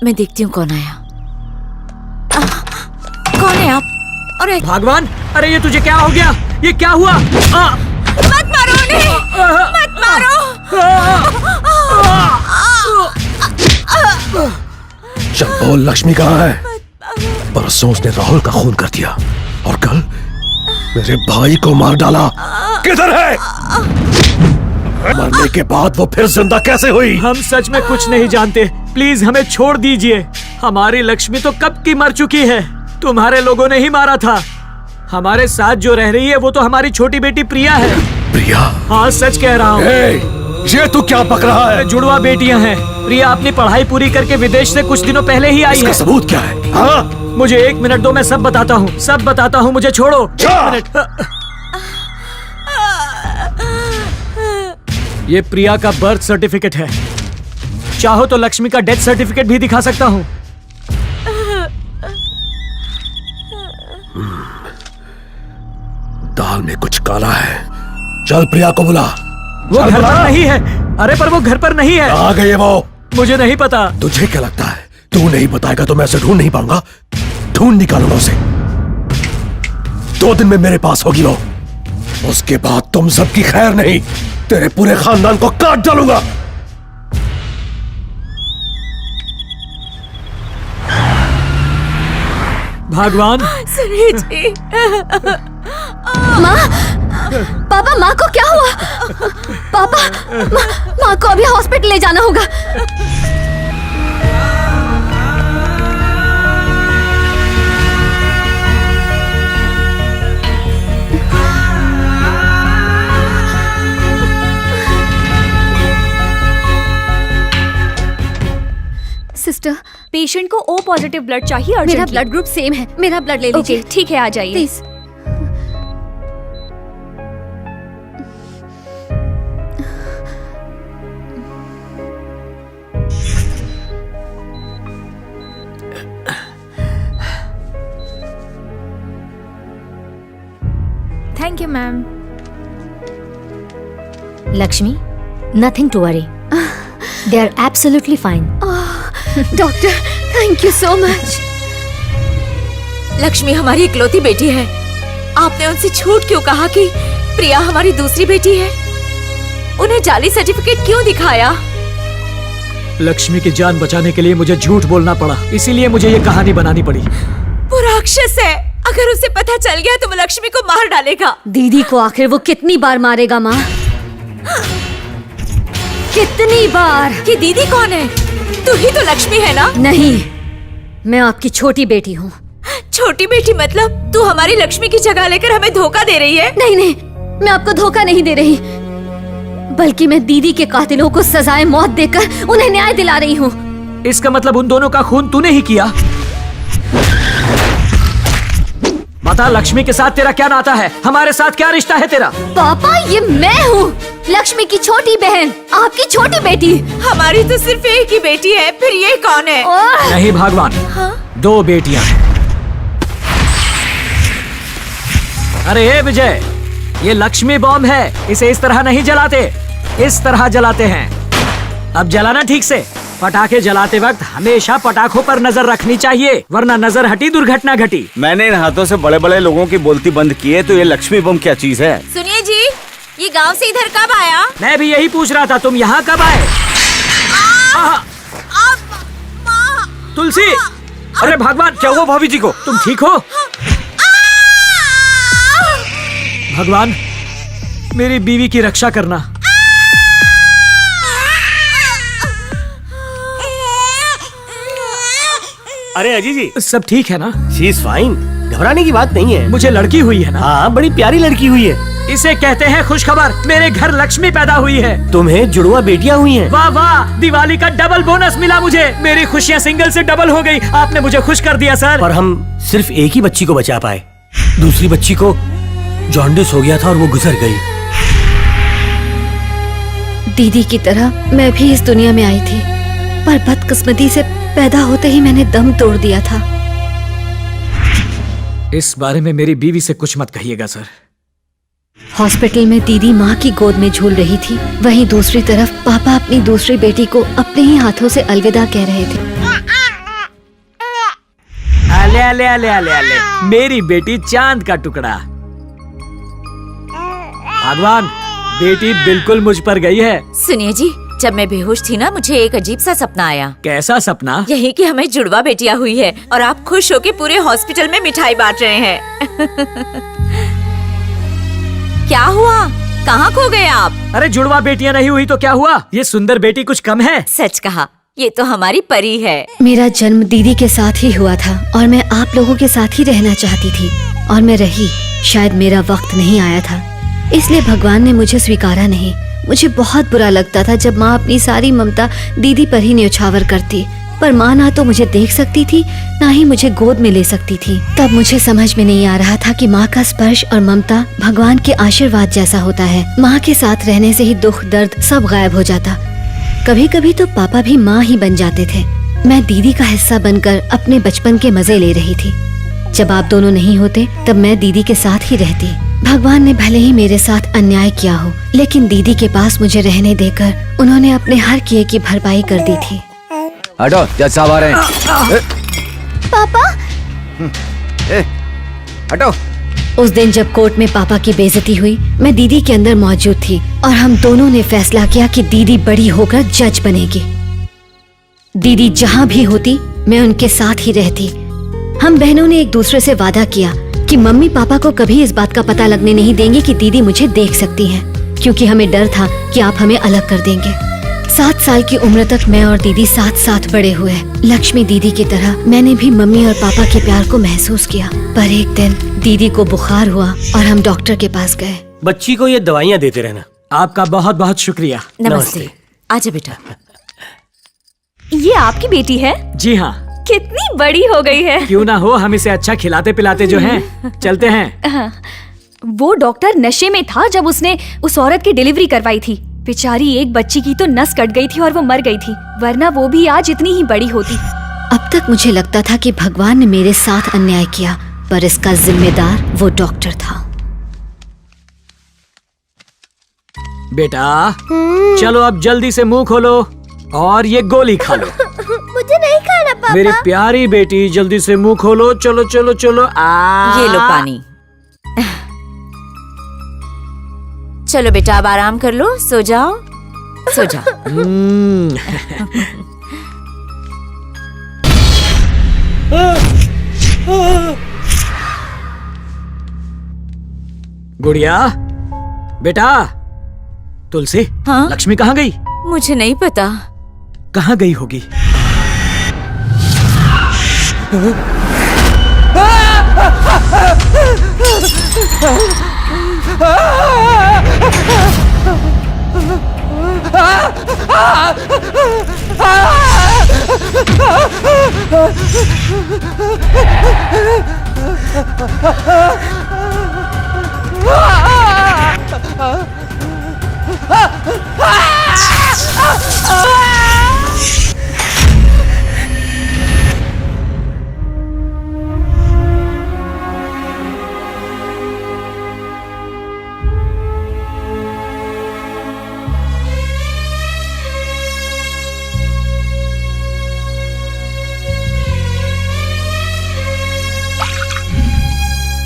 मैं देखती हूँ कौन आया। कौन है आप? अरे भगवान, अरे ये तुझे क्या हो गया? ये क्या हुआ? मत मारो उन्हें! मत मारो! चल बोल, लक्ष्मी कहाँ है? परसों उसने राहुल का खून कर दिया और कल मेरे भाई को मार डाला। किधर है? मरने के बाद वो फिर जिंदा कैसे हुई? हम सच में कुछ नहीं जानते, प्लीज हमें छोड़ दीजिए। हमारी लक्ष्मी तो कब की मर चुकी है, तुम्हारे लोगों ने ही मारा था। हमारे साथ जो रह रही है वो तो हमारी छोटी बेटी प्रिया है। प्रिया? हाँ सच कह रहा हूँ। ये तू क्या बक रहा है? जुड़वा बेटियां हैं। प्रिया अपनी पढ़ाई पूरी करके विदेश से कुछ दिनों पहले ही आई है। इसका सबूत क्या है? हाँ? मुझे 1 मिनट दो, मैं सब बताता हूँ, सब बताता हूँ, मुझे छोड़ो। 1 मिनट। ये प्रिया का बर्थ सर्टिफिकेट है, चाहो तो लक्ष्मी का डेथ सर्टिफिकेट भी दिखा सकता हूँ। दाल में कुछ काला है। चल प्रिया को बुला। वो घर पर नहीं है। अरे पर वो घर पर नहीं है। आ गई है वो। मुझे नहीं पता। तुझे क्या लगता है तू नहीं बताएगा तो मैं उसे ढूंढ नहीं पाऊंगा? ढूंढ निकालूंगा उसे। 2 दिन में मेरे पास होगी वो। उसके बाद तुम सबकी खैर नहीं, तेरे पूरे खानदान को काट डालूंगा। भगवान। सुनिए जी। माँ, पापा, माँ को क्या हुआ? पापा, माँ को अभी हॉस्पिटल ले जाना होगा। सिस्टर, पेशेंट को O पॉजिटिव ब्लड चाहिए। मेरा ब्लड ग्रुप सेम है, मेरा ब्लड ले लीजिए। ठीक है, आ जाइए please. Thank you ma'am. Lakshmi, nothing to worry. They are absolutely fine. Doctor, thank you so much. Lakshmi हमारी इकलौती बेटी है। आपने उनसे झूठ क्यों कहा कि प्रिया हमारी दूसरी बेटी है? उन्हें जाली सर्टिफिकेट क्यों दिखाया? लक्ष्मी की जान बचाने के लिए मुझे झूठ बोलना पड़ा, इसीलिए मुझे ये कहानी बनानी पड़ी। वो राक्षस है, अगर उसे पता चल गया तो वो लक्ष्मी को मार डालेगा। दीदी को आखिर वो कितनी बार मारेगा माँ? कितनी बार? कि दीदी कौन है? तू ही तो लक्ष्मी है ना? नहीं, मैं आपकी छोटी बेटी हूँ। छोटी बेटी मतलब तू हमारी लक्ष्मी की जगह लेकर हमें धोखा दे रही है? नहीं नहीं, मैं आपको धोखा नहीं दे रही, बल्कि मैं दीदी के कातिलों को सजाए मौत देकर उन्हें न्याय दिला रही हूँ। इसका मतलब उन दोनों का खून तूने ही किया? बता, लक्ष्मी के साथ तेरा क्या नाता है? हमारे साथ क्या रिश्ता है तेरा? पापा, ये मैं हूँ, लक्ष्मी की छोटी बहन, आपकी छोटी बेटी। हमारी तो सिर्फ एक ही बेटी है, फिर ये कौन है? नहीं भगवान, 2 बेटियां हैं। अरे हे विजय, ये लक्ष्मी बॉम्ब है, इसे इस तरह नहीं जलाते, इस तरह जलाते हैं। अब जलाना ठीक से। पटाखे जलाते वक्त हमेशा पटाखों पर नजर रखनी चाहिए, वरना नजर हटी दुर्घटना घटी। मैंने इन हाथों से बड़े बड़े लोगों की बोलती बंद की है, तो ये लक्ष्मी बम क्या चीज है? सुनिए जी, ये गांव से इधर कब आया? मैं भी यही पूछ रहा था, तुम यहाँ कब आए? तुलसी, अरे भगवान, क्या हुआ भाभी जी को? तुम ठीक हो? भगवान, मेरी बीवी की रक्षा करना। अरे अजी जी, सब ठीक है ना? शी इज फाइन, घबराने की बात नहीं है। मुझे लड़की हुई है ना? हाँ, बड़ी प्यारी लड़की हुई है। इसे कहते हैं खुशखबर, मेरे घर लक्ष्मी पैदा हुई है। तुम्हें जुड़वा बेटियां हुई हैं। वाह वाह, दिवाली का डबल बोनस मिला मुझे। मेरी खुशियाँ सिंगल से डबल हो गई। आपने मुझे खुश कर दिया सर। पर हम सिर्फ एक ही बच्ची को बचा पाए, दूसरी बच्ची को जॉन्डिस हो गया था और वो गुजर गई। दीदी की तरह मैं भी इस दुनिया में आई थी, पर बदकिस्मती से पैदा होते ही मैंने दम तोड़ दिया था। इस बारे में मेरी बीवी से कुछ मत कहिएगा सर। हॉस्पिटल में दीदी माँ की गोद में झूल रही थी, वहीं दूसरी तरफ पापा अपनी दूसरी बेटी को अपने ही हाथों से अलविदा कह रहे थे। ले मेरी बेटी चांद का टुकड़ा। भगवान, बेटी बिल्कुल मुझ पर गई है। सुनिए जी, जब मैं बेहोश थी ना, मुझे एक अजीब सा सपना आया। कैसा सपना? यही कि हमें जुड़वा बेटियां हुई है और आप खुश होके पूरे हॉस्पिटल में मिठाई बांट रहे हैं। क्या हुआ? कहाँ खो गए आप? अरे जुड़वा बेटियां नहीं हुई तो क्या हुआ? ये सुंदर बेटी कुछ कम है? सच कहा, ये तो हमारी परी है। मेरा जन्म दीदी के साथ ही हुआ था और मैं आप लोगों के साथ ही रहना चाहती थी और मैं रही। शायद मेरा वक्त नहीं आया था, इसलिए भगवान ने मुझे स्वीकारा नहीं। मुझे बहुत बुरा लगता था जब माँ अपनी सारी ममता दीदी पर ही न्यौछावर करती, पर माँ ना तो मुझे देख सकती थी, ना ही मुझे गोद में ले सकती थी। तब मुझे समझ में नहीं आ रहा था कि माँ का स्पर्श और ममता भगवान के आशीर्वाद जैसा होता है। माँ के साथ रहने से ही दुख दर्द सब गायब हो जाता। कभी कभी तो पापा भी माँ ही बन जाते थे। मैं दीदी का हिस्सा बनकर अपने बचपन के मजे ले रही थी। जब आप दोनों नहीं होते तब मैं दीदी के साथ ही रहती। भगवान ने भले ही मेरे साथ अन्याय किया हो, लेकिन दीदी के पास मुझे रहने देकर उन्होंने अपने हर किए की भरपाई कर दी थी। हटो, जज साहब आ रहे हैं। पापा, हटो। उस दिन जब कोर्ट में पापा की बेइज्जती हुई, मैं दीदी के अंदर मौजूद थी और हम दोनों ने फैसला किया कि दीदी बड़ी होकर जज बनेगी। दीदी जहाँ भी होती मैं उनके साथ ही रहती। हम बहनों ने एक दूसरे से वादा किया कि मम्मी पापा को कभी इस बात का पता लगने नहीं देंगे कि दीदी मुझे देख सकती हैं, क्योंकि हमें डर था कि आप हमें अलग कर देंगे। 7 साल की उम्र तक मैं और दीदी साथ साथ बड़े हुए। लक्ष्मी दीदी की तरह मैंने भी मम्मी और पापा के प्यार को महसूस किया। पर एक दिन दीदी को बुखार हुआ और हम डॉक्टर के पास गए। बच्ची को ये दवाइयाँ देते रहना। आपका बहुत बहुत शुक्रिया। नमस्ते। आजा बेटा। ये आपकी बेटी है? जी हाँ। कितनी बड़ी हो गई है। क्यों ना हो, हम इसे अच्छा खिलाते पिलाते जो हैं। चलते हैं। वो डॉक्टर नशे में था जब उसने उस औरत की डिलीवरी करवाई थी। बेचारी एक बच्ची की तो नस कट गई थी और वो मर गई थी, वरना वो भी आज इतनी ही बड़ी होती। अब तक मुझे लगता था कि भगवान ने मेरे साथ अन्याय किया, पर इसका जिम्मेदार वो डॉक्टर था। बेटा चलो अब जल्दी से मुंह खोलो और ये गोली खा लो। मुझे नहीं खाना पापा। मेरी प्यारी बेटी जल्दी से मुंह खोलो। चलो चलो चलो। ये लो पानी। चलो बेटा, अब आराम कर लो, सो जाओ, सो जाओ। गुड़िया, बेटा। तुलसी, हाँ? लक्ष्मी कहाँ गई? मुझे नहीं पता। कहाँ गई होगी?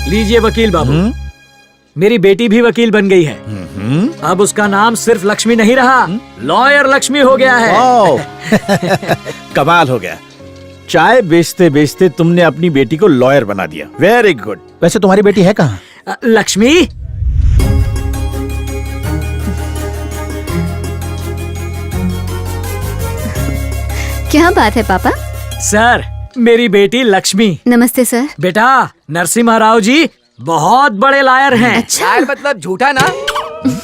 लीजिए वकील बाबू, मेरी बेटी भी वकील बन गई है। अब उसका नाम सिर्फ लक्ष्मी नहीं रहा, लॉयर लक्ष्मी हो गया है। कमाल हो गया। चाय बेचते बेचते तुमने अपनी बेटी को लॉयर बना दिया। Very good. वैसे तुम्हारी बेटी है कहाँ? लक्ष्मी, क्या बात है पापा? सर, मेरी बेटी लक्ष्मी। नमस्ते सर। बेटा, नरसिम्हा राव जी बहुत बड़े लायर हैं। अच्छा, मतलब झूठा ना।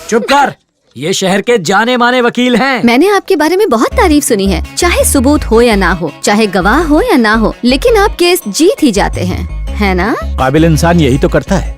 चुप कर, ये शहर के जाने माने वकील हैं। मैंने आपके बारे में बहुत तारीफ सुनी है। चाहे सबूत हो या ना हो, चाहे गवाह हो या ना हो, लेकिन आप केस जीत ही जाते हैं, है ना? काबिल इंसान यही तो करता है।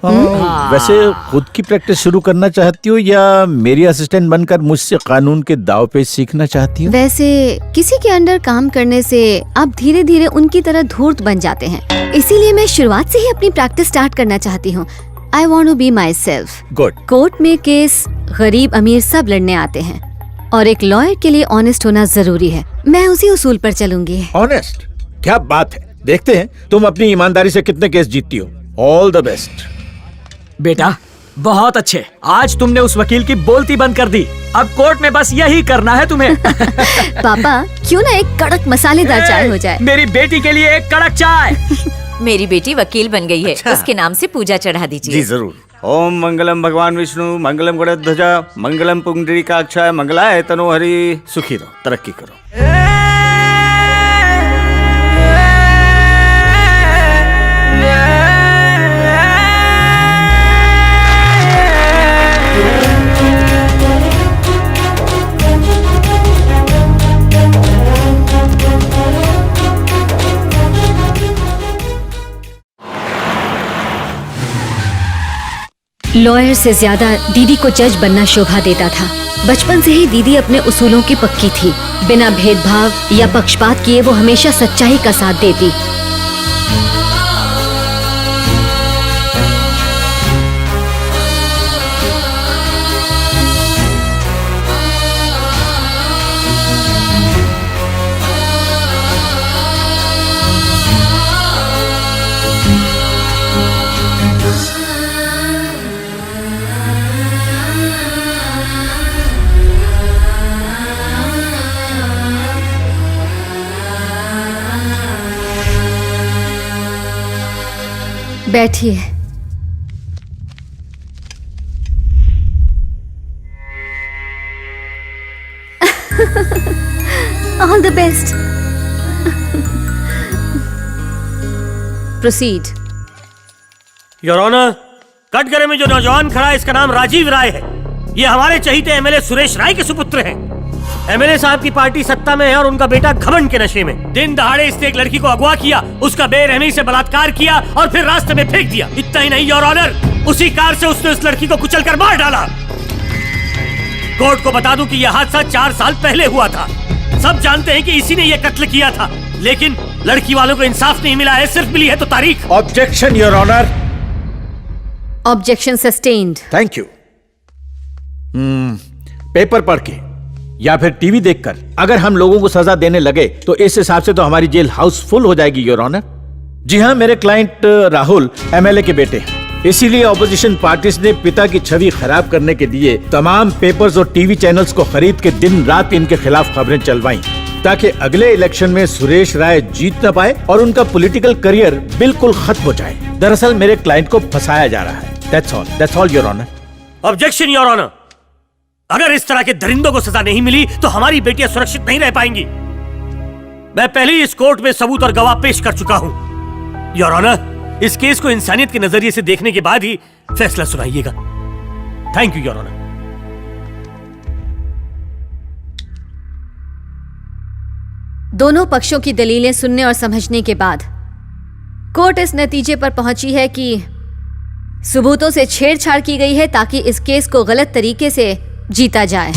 वैसे खुद की प्रैक्टिस शुरू करना चाहती हो या मेरी असिस्टेंट बनकर मुझसे कानून के दाव पे सीखना चाहती हो? वैसे किसी के अंडर काम करने से आप धीरे धीरे उनकी तरह धूर्त बन जाते हैं, इसीलिए मैं शुरुआत से ही अपनी प्रैक्टिस स्टार्ट करना चाहती हूँ। I want to be myself। Good. Court में केस गरीब अमीर सब लड़ने आते हैं और एक लॉयर के लिए ऑनेस्ट होना जरूरी है। मैं उसी उसूल पर चलूंगी। ऑनेस्ट? क्या बात है। देखते हैं तुम अपनी ईमानदारी से कितने केस जीतती हो। All the best. बेटा बहुत अच्छे, आज तुमने उस वकील की बोलती बंद कर दी। अब कोर्ट में बस यही करना है तुम्हें। पापा क्यों ना एक कड़क मसालेदार चाय हो जाए। मेरी बेटी के लिए एक कड़क चाय। मेरी बेटी वकील बन गई है, उसके नाम से पूजा चढ़ा दीजिए। जी जरूर। ओम मंगलम भगवान विष्णु, मंगलम गणध्वजा, मंगलम पुंडरीकाक्षाय, मंगलाय तनोहरि। सुखी रहो, तरक्की करो। लॉयर से ज्यादा दीदी को जज बनना शोभा देता था। बचपन से ही दीदी अपने उसूलों की पक्की थी। बिना भेदभाव या पक्षपात किए वो हमेशा सच्चाई का साथ देती। बैठिए। All the best. Proceed. Your honour, कटघरे में जो नौजवान खड़ा है इसका नाम राजीव राय है। ये हमारे चहीते एमएलए सुरेश राय के सुपुत्र हैं। एमएलए साहब की पार्टी सत्ता में है और उनका बेटा घमंड के नशे में। दिन दहाड़े इसने एक लड़की को अगवा किया, उसका बेरहमी से बलात्कार किया और फिर रास्ते में फेंक दिया। इतना ही नहीं योर ऑनर, उसी कार से उसने उस लड़की को कुचलकर मार डाला। कोर्ट को बता दूं कि यह हादसा 4 साल पहले हुआ था। सब जानते हैं कि इसी ने यह कत्ल किया था, लेकिन लड़की वालों को इंसाफ नहीं मिला है, सिर्फ मिली है तो तारीख। Objection your honour. Objection sustained. Thank you. Paper पढ़ के या फिर टीवी देखकर अगर हम लोगों को सजा देने लगे तो इस हिसाब से तो हमारी जेल हाउस फुल हो जाएगी योर ऑनर। जी हाँ, मेरे क्लाइंट राहुल एमएलए के बेटे हैं, इसीलिए ऑपोजिशन पार्टीज ने पिता की छवि खराब करने के लिए तमाम पेपर्स और टीवी चैनल्स को खरीद के दिन रात इनके खिलाफ खबरें चलवाई, ताकि अगले इलेक्शन में सुरेश राय जीत न पाए और उनका पॉलिटिकल करियर बिल्कुल खत्म हो जाए। दरअसल मेरे क्लाइंट को फंसाया जा रहा है। That's all your honour. Objection your honour. अगर इस तरह के दरिंदों को सजा नहीं मिली तो हमारी बेटियां सुरक्षित नहीं रह पाएंगी। मैं पहले ही इस कोर्ट में सबूत और गवाह पेश कर चुका हूं। योर ऑनर, इस केस को इंसानियत के नजरिए से देखने के बाद ही फैसला सुनाइएगा। Thank you your honour. दोनों पक्षों की दलीलें सुनने और समझने के बाद कोर्ट इस नतीजे पर पहुंची है कि सबूतों से छेड़छाड़ की गई है ताकि इस केस को गलत तरीके से जीता जाए।